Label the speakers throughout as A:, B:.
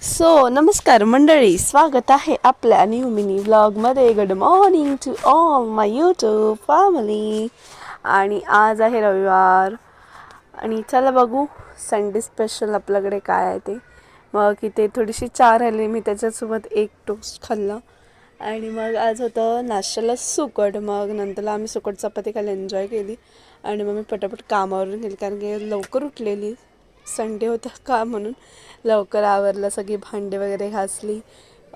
A: नमस्कार मंडळी, स्वागत आहे आपल्या न्यू मिनी व्लॉगमध्ये. Good morning to all my YouTube family. आणि आज आहे रविवार आणि चला बघू संडे स्पेशल आपल्याकडे काय आहे ते. मग इथे थोडीशी चहा राहिली, मी त्याच्यासोबत एक टोस्ट खाल्ला. आणि मग आज होतं नाश्त्याला सुकट. मग नंतरला आम्ही सुकट चपाती खायला एन्जॉय केली. आणि मग मी पटापट कामावरून गेली, कारण की लवकर उठलेली, संडे होता का म्हणून लवकर आवरलं, सगळी भांडे वगैरे घासली.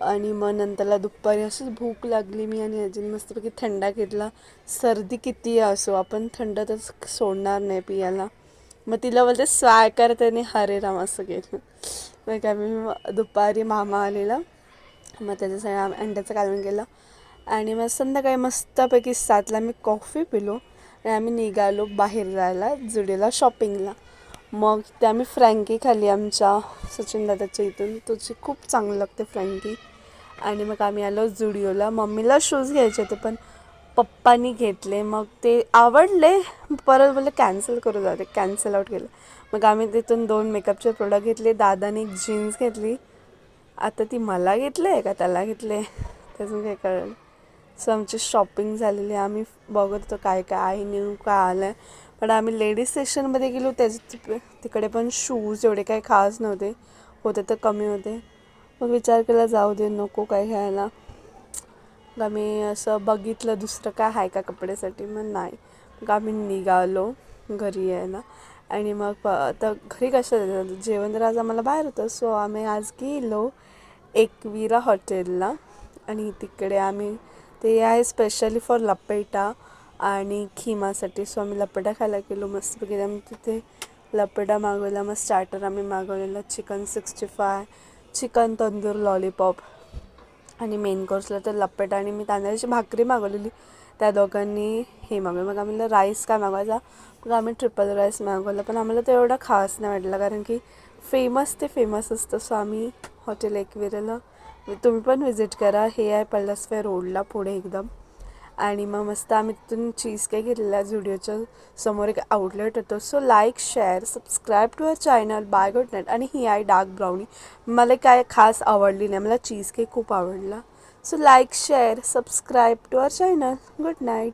A: आणि मग नंतरला दुपारी अशीच भूक लागली, मी आणि अजून मस्तपैकी थंडा घेतला. सर्दी किती असो आपण थंड तर सोडणार नाही पियाला. मग तिला बोलते स्वाय करते आणि हरे राम असं केलं. मग आम्ही दुपारी मामा आलेला, मग त्याच्यासाठी आम्ही अंड्याचं कालवण केलं. आणि मग संध्याकाळी मस्तपैकी 7ला मी कॉफी पिलो आणि आम्ही निघालो बाहेर जायला जुडिओला शॉपिंगला. मग ते आम्ही फ्रँकी खाल्ली आमच्या सचिन दादाच्या इथून, तुझी खूप चांगलं लागते फ्रँकी. आणि मग आम्ही आलो जुडिओला. मम्मीला शूज घ्यायचे होते पण पप्पानी घेतले, मग ते आवडले, परत बोलले कॅन्सल करू जाते, कॅन्सल आउट केलं. मग आम्ही तिथून 2 मेकअपचे प्रोडक्ट घेतले. दादाने एक जीन्स घेतली, आता ती मला घेतलं आहे का त्याला घेतले त्यातून काही कळलं. सो आमची शॉपिंग झालेली, आम्ही बघत होतो काय काय आहे न्यू काय आलं आहे. पण आम्ही लेडीज सेक्शनमध्ये गेलो, तिकडे पण शूज एवढे काही खास नव्हते, होते तर कमी होते. मग विचार केला जाऊ दे, नको काय घ्यायला. मग आम्ही असं बघितलं दुसरं काय आहे का कपड्यासाठी, मग नाही. मग आम्ही निघालो घरी यायला. आणि मग आता घरी कसं जेवण तर आज आम्हाला बाहेर होतं. सो आम्ही आज गेलो एकविरा हॉटेलला. आणि तिकडे आम्ही ते आहे स्पेशली फॉर लपेटा आणि खिमासाठी. सो आम्ही लपेटा खायला गेलो मस्तपैकी. आम्ही तिथे लपेटा मागवला. मग स्टार्टर आम्ही मागवलेला चिकन 65, चिकन तंदूर लॉलीपॉप. आणि मेन कोर्सला तर लपेटा आणि मी तांदळाची भाकरी मागवलेली. त्या दोघांनी हे मागवलं. मग आम्हाला राईस काय मागवायचा, मग आम्ही ट्रिपल राईस मागवलं. पण आम्हाला तो एवढा खास नाही वाटला, कारण की फेमस असतं. सो आम्ही हॉटेल एकविराला, तुम्ही पण व्हिजिट करा, हे आहे पल्लसवे रोडला पुढे एकदम. आणि मग मस्त आम्ही तिथून चीज केक घेतलेला. जुडिओच्या समोर एक आउटलेट होतं. So like share subscribe to our channel. Bye, good night. आणि ही आहे डार्क ब्राउनी, मला काय खास आवडली नाही, मला चीज केक खूप आवडला. So like share subscribe to our channel. Good night.